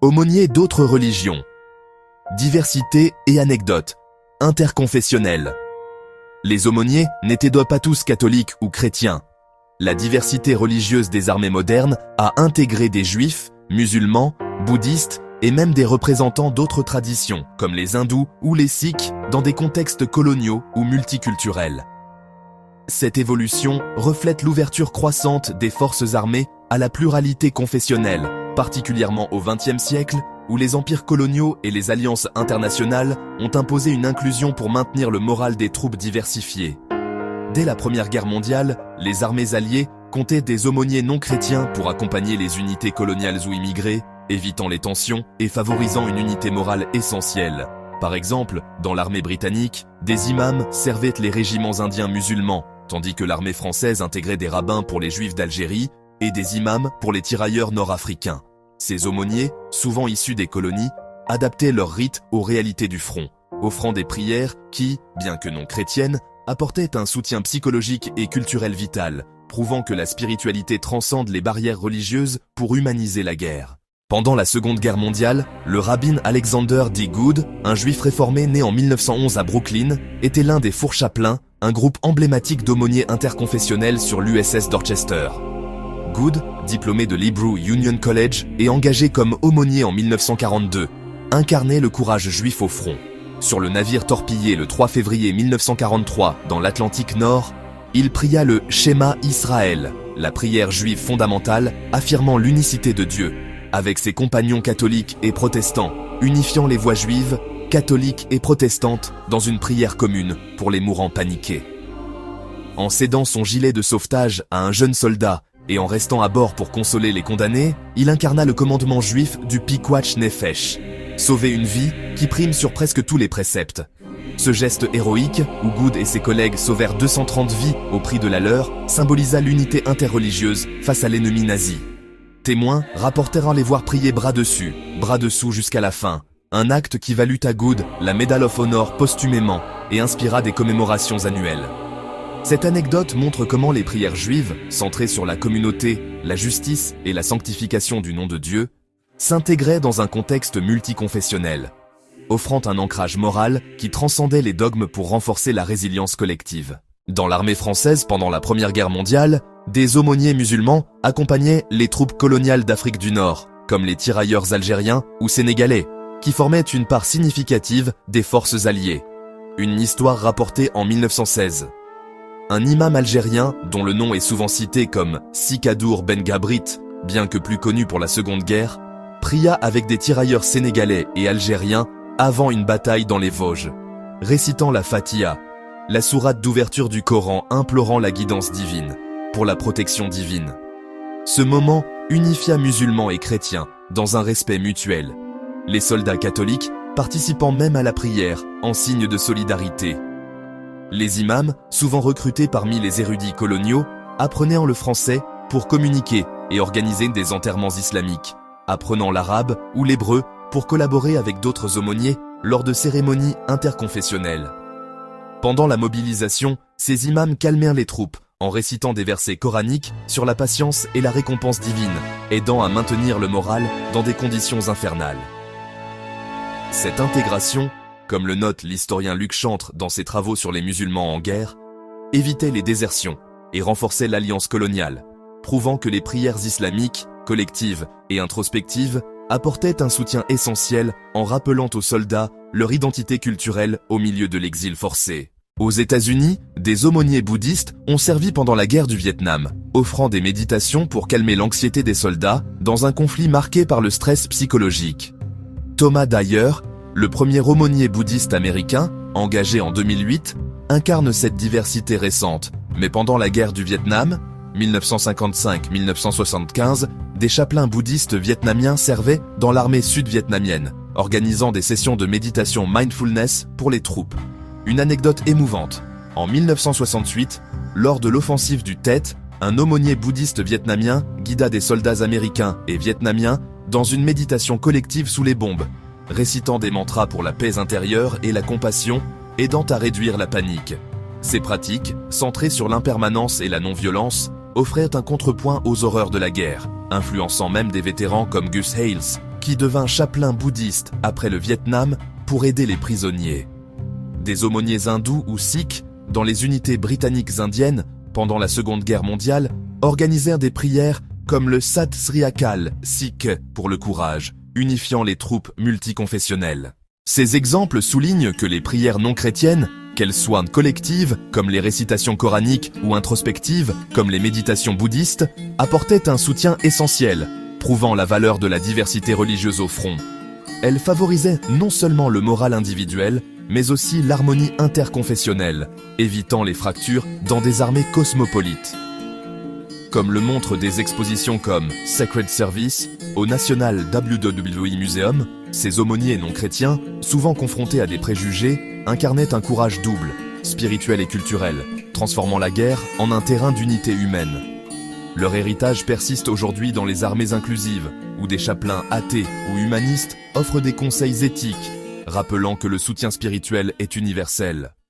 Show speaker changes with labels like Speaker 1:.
Speaker 1: Aumôniers d'autres religions. Diversité et anecdotes. Interconfessionnelles. Les aumôniers n'étaient donc pas tous catholiques ou chrétiens. La diversité religieuse des armées modernes a intégré des juifs, musulmans, bouddhistes et même des représentants d'autres traditions, comme les hindous ou les sikhs, dans des contextes coloniaux ou multiculturels. Cette évolution reflète l'ouverture croissante des forces armées à la pluralité confessionnelle, particulièrement au XXe siècle, où les empires coloniaux et les alliances internationales ont imposé une inclusion pour maintenir le moral des troupes diversifiées. Dès la Première Guerre mondiale, les armées alliées comptaient des aumôniers non chrétiens pour accompagner les unités coloniales ou immigrées, évitant les tensions et favorisant une unité morale essentielle. Par exemple, dans l'armée britannique, des imams servaient les régiments indiens musulmans, tandis que l'armée française intégrait des rabbins pour les juifs d'Algérie et des imams pour les tirailleurs nord-africains. Ces aumôniers, souvent issus des colonies, adaptaient leurs rites aux réalités du front, offrant des prières qui, bien que non chrétiennes, apportaient un soutien psychologique et culturel vital, prouvant que la spiritualité transcende les barrières religieuses pour humaniser la guerre. Pendant la Seconde Guerre mondiale, le rabbin Alexander D. Good, un juif réformé né en 1911 à Brooklyn, était l'un des Four Chapelains, un groupe emblématique d'aumôniers interconfessionnels sur l'USS Dorchester. Good, diplômé de l'Hebrew Union College et engagé comme aumônier en 1942, incarnait le courage juif au front. Sur le navire torpillé le 3 février 1943 dans l'Atlantique Nord, il pria le Shema Israël, la prière juive fondamentale affirmant l'unicité de Dieu, avec ses compagnons catholiques et protestants, unifiant les voix juives, catholiques et protestantes dans une prière commune pour les mourants paniqués. En cédant son gilet de sauvetage à un jeune soldat et en restant à bord pour consoler les condamnés, il incarna le commandement juif du Pikwach Nefesh, sauver une vie qui prime sur presque tous les préceptes. Ce geste héroïque, où Good et ses collègues sauvèrent 230 vies au prix de la leur, symbolisa l'unité interreligieuse face à l'ennemi nazi. Témoins rapportèrent les voir prier bras dessus, bras dessous jusqu'à la fin, un acte qui valut à Good la Medal of Honor posthumément et inspira des commémorations annuelles. Cette anecdote montre comment les prières juives, centrées sur la communauté, la justice et la sanctification du nom de Dieu, s'intégraient dans un contexte multiconfessionnel, offrant un ancrage moral qui transcendait les dogmes pour renforcer la résilience collective. Dans l'armée française pendant la Première Guerre mondiale, des aumôniers musulmans accompagnaient les troupes coloniales d'Afrique du Nord, comme les tirailleurs algériens ou sénégalais, qui formaient une part significative des forces alliées. Une histoire rapportée en 1916. Un imam algérien, dont le nom est souvent cité comme Sikadour Ben Gabrit, bien que plus connu pour la Seconde Guerre, pria avec des tirailleurs sénégalais et algériens avant une bataille dans les Vosges, récitant la Fatiha, la sourate d'ouverture du Coran implorant la guidance divine, pour la protection divine. Ce moment unifia musulmans et chrétiens dans un respect mutuel, les soldats catholiques participant même à la prière en signe de solidarité. Les imams, souvent recrutés parmi les érudits coloniaux, apprenaient le français pour communiquer et organiser des enterrements islamiques, apprenant l'arabe ou l'hébreu pour collaborer avec d'autres aumôniers lors de cérémonies interconfessionnelles. Pendant la mobilisation, ces imams calmèrent les troupes en récitant des versets coraniques sur la patience et la récompense divine, aidant à maintenir le moral dans des conditions infernales. Cette intégration, comme le note l'historien Luc Chantre dans ses travaux sur les musulmans en guerre, évitait les désertions et renforçait l'alliance coloniale, prouvant que les prières islamiques, collectives et introspectives, apportaient un soutien essentiel en rappelant aux soldats leur identité culturelle au milieu de l'exil forcé. Aux États-Unis, des aumôniers bouddhistes ont servi pendant la guerre du Vietnam, offrant des méditations pour calmer l'anxiété des soldats dans un conflit marqué par le stress psychologique. Thomas Dyer, le premier aumônier bouddhiste américain, engagé en 2008, incarne cette diversité récente, mais pendant la guerre du Vietnam, 1955-1975, des chapelains bouddhistes vietnamiens servaient dans l'armée sud-vietnamienne, organisant des sessions de méditation mindfulness pour les troupes. Une anecdote émouvante. En 1968, lors de l'offensive du Tet, un aumônier bouddhiste vietnamien guida des soldats américains et vietnamiens dans une méditation collective sous les bombes, récitant des mantras pour la paix intérieure et la compassion, aidant à réduire la panique. Ces pratiques, centrées sur l'impermanence et la non-violence, offraient un contrepoint aux horreurs de la guerre, influençant même des vétérans comme Gus Hales, qui devint chapelain bouddhiste après le Vietnam pour aider les prisonniers. Des aumôniers hindous ou sikhs, dans les unités britanniques indiennes, pendant la Seconde Guerre mondiale, organisèrent des prières comme le Sat Sri Akal sikh pour le courage, unifiant les troupes multiconfessionnelles. Ces exemples soulignent que les prières non chrétiennes, qu'elles soient collectives, comme les récitations coraniques, ou introspectives, comme les méditations bouddhistes, apportaient un soutien essentiel, prouvant la valeur de la diversité religieuse au front. Elles favorisaient non seulement le moral individuel, mais aussi l'harmonie interconfessionnelle, évitant les fractures dans des armées cosmopolites. Comme le montrent des expositions comme Sacred Service au National WWE Museum, ces aumôniers non chrétiens, souvent confrontés à des préjugés, incarnaient un courage double, spirituel et culturel, transformant la guerre en un terrain d'unité humaine. Leur héritage persiste aujourd'hui dans les armées inclusives, où des chapelains athées ou humanistes offrent des conseils éthiques, rappelant que le soutien spirituel est universel.